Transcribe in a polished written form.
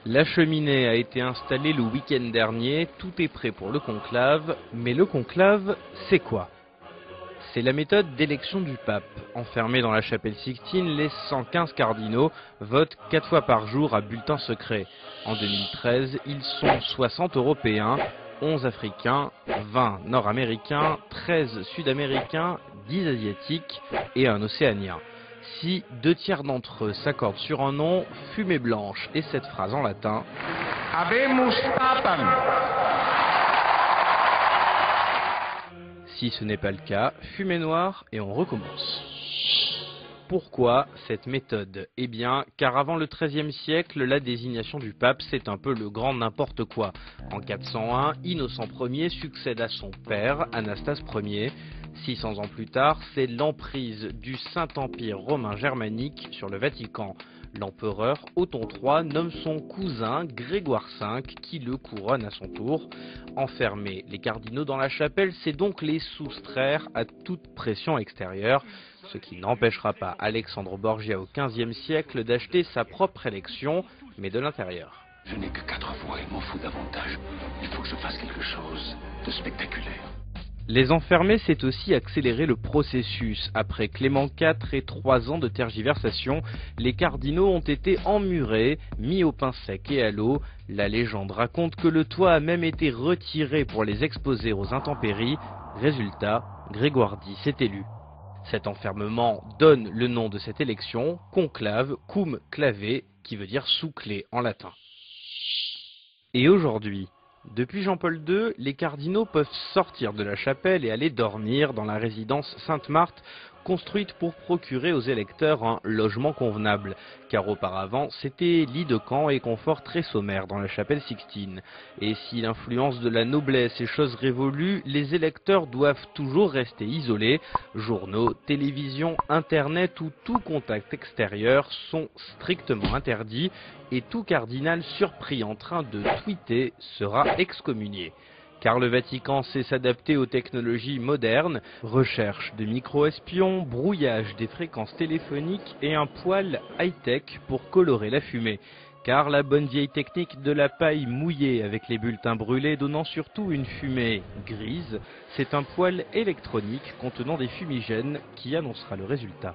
La cheminée a été installée le week-end dernier, tout est prêt pour le conclave, mais le conclave, c'est quoi? C'est la méthode d'élection du pape. Enfermés dans la chapelle Sixtine, les 115 cardinaux votent 4 fois par jour à bulletin secret. En 2013, ils sont 60 Européens, 11 Africains, 20 Nord-Américains, 13 Sud-Américains, 10 Asiatiques et un Océanien. Si 2 tiers d'entre eux s'accordent sur un nom, fumée blanche et cette phrase en latin « Habemus Papam ». Si ce n'est pas le cas, fumée noire et on recommence. Pourquoi cette méthode? Eh bien, car avant le XIIIe siècle, la désignation du pape, c'est un peu le grand n'importe quoi. En 401, Innocent Ier succède à son père, Anastase Ier. 600 ans plus tard, c'est l'emprise du Saint-Empire romain germanique sur le Vatican. L'empereur Othon III nomme son cousin Grégoire V qui le couronne à son tour. Enfermer les cardinaux dans la chapelle, c'est donc les soustraire à toute pression extérieure, ce qui n'empêchera pas Alexandre Borgia au XVe siècle d'acheter sa propre élection, mais de l'intérieur. Je n'ai que 4 voix, il m'en faut davantage. Il faut que je fasse quelque chose de spectaculaire. Les enfermer, c'est aussi accélérer le processus. Après Clément IV et 3 ans de tergiversation, les cardinaux ont été emmurés, mis au pain sec et à l'eau. La légende raconte que le toit a même été retiré pour les exposer aux intempéries. Résultat, Grégoire X est élu. Cet enfermement donne le nom de cette élection, conclave, cum clave, qui veut dire sous clé en latin. Et aujourd'hui, depuis Jean-Paul II, les cardinaux peuvent sortir de la chapelle et aller dormir dans la résidence Sainte-Marthe, construite pour procurer aux électeurs un logement convenable, car auparavant c'était lit de camp et confort très sommaire dans la chapelle Sixtine. Et si l'influence de la noblesse est chose révolue, les électeurs doivent toujours rester isolés. Journaux, télévision, internet ou tout contact extérieur sont strictement interdits et tout cardinal surpris en train de tweeter sera excommunié. Car le Vatican sait s'adapter aux technologies modernes, recherche de micro-espions, brouillage des fréquences téléphoniques et un poêle high-tech pour colorer la fumée. Car la bonne vieille technique de la paille mouillée avec les bulletins brûlés donnant surtout une fumée grise, c'est un poêle électronique contenant des fumigènes qui annoncera le résultat.